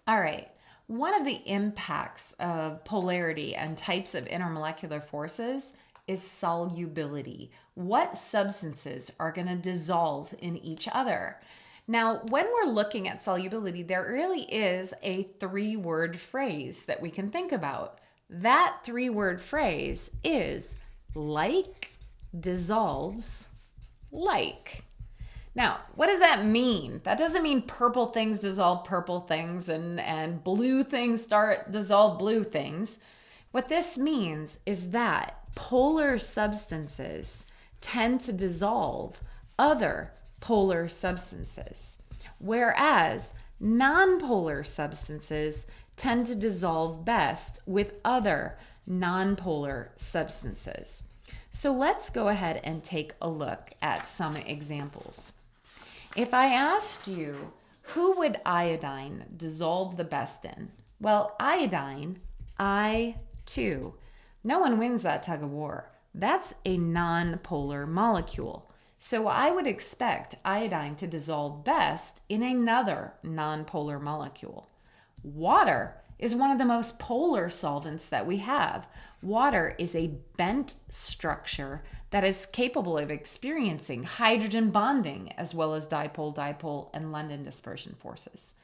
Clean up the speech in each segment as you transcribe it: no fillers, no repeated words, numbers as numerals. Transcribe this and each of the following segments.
All right. One of the impacts of polarity and types of intermolecular forces is solubility. What substances are going to dissolve in each other? Now, when we're looking at solubility, there really is a three-word phrase that we can think about. That three-word phrase is like dissolves like. Now, what does that mean? That doesn't mean purple things dissolve purple things and blue things dissolve blue things. What this means is that polar substances tend to dissolve other polar substances, whereas nonpolar substances tend to dissolve best with other nonpolar substances. So let's go ahead and take a look at some examples. If I asked you, who would iodine dissolve the best in? Well, iodine, I2. No one wins that tug of war. That's a nonpolar molecule. So I would expect iodine to dissolve best in another nonpolar molecule. Water is one of the most polar solvents that we have. Water is a bent structure that is capable of experiencing hydrogen bonding as well as dipole-dipole and London dispersion forces.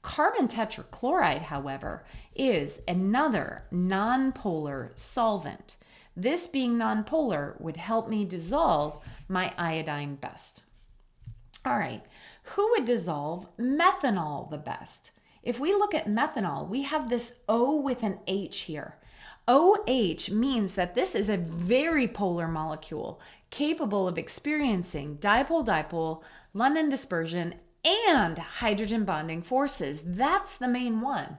Carbon tetrachloride, however, is another nonpolar solvent. This being nonpolar would help me dissolve my iodine best. All right, who would dissolve methanol the best? If we look at methanol, we have this O with an H here. OH means that this is a very polar molecule capable of experiencing dipole-dipole, London dispersion, and hydrogen bonding forces. That's the main one.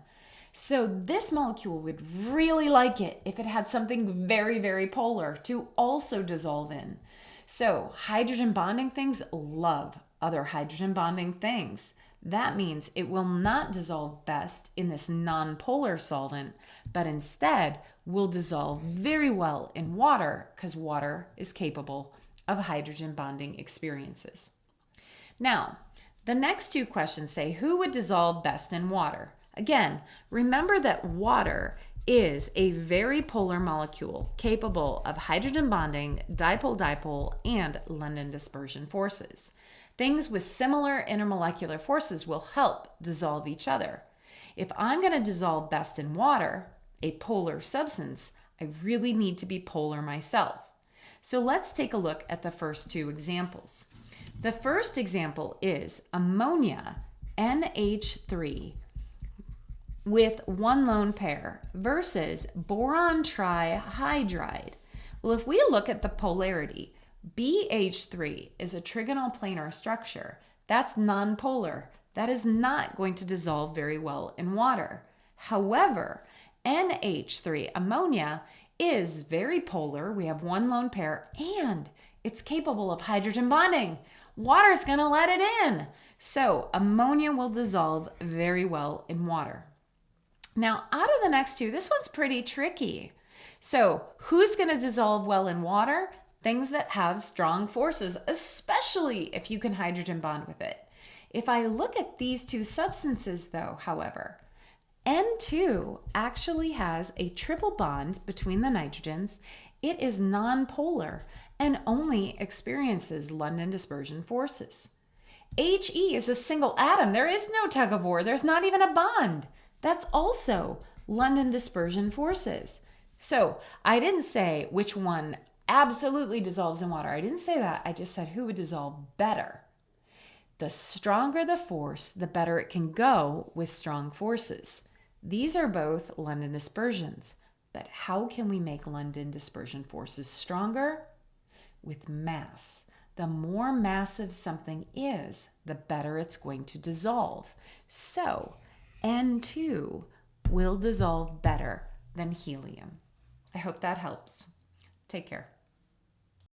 So this molecule would really like it if it had something very, very polar to also dissolve in. So hydrogen bonding things love other hydrogen bonding things. That means it will not dissolve best in this nonpolar solvent, but instead will dissolve very well in water because water is capable of hydrogen bonding experiences. Now, the next two questions say, who would dissolve best in water? Again, remember that water is a very polar molecule capable of hydrogen bonding, dipole-dipole, and London dispersion forces. Things with similar intermolecular forces will help dissolve each other. If I'm going to dissolve best in water, a polar substance, I really need to be polar myself. So let's take a look at the first two examples. The first example is ammonia, NH3, with one lone pair versus boron trihydride. Well, if we look at the polarity, BH3 is a trigonal planar structure. That's nonpolar. That is not going to dissolve very well in water. However, NH3, ammonia, is very polar. We have one lone pair and it's capable of hydrogen bonding. Water's going to let it in. So ammonia will dissolve very well in water. Now, out of the next two, this one's pretty tricky. So who's going to dissolve well in water? Things that have strong forces, especially if you can hydrogen bond with it. If I look at these two substances though, however, N2 actually has a triple bond between the nitrogens. It is nonpolar and only experiences London dispersion forces. He is a single atom. There is no tug of war. There's not even a bond. That's also London dispersion forces. So I didn't say which one absolutely dissolves in water. I didn't say that. I just said who would dissolve better. The stronger the force, the better it can go with strong forces. These are both London dispersions. But how can we make London dispersion forces stronger? With mass. The more massive something is, the better it's going to dissolve. So N2 will dissolve better than helium. I hope that helps. Take care.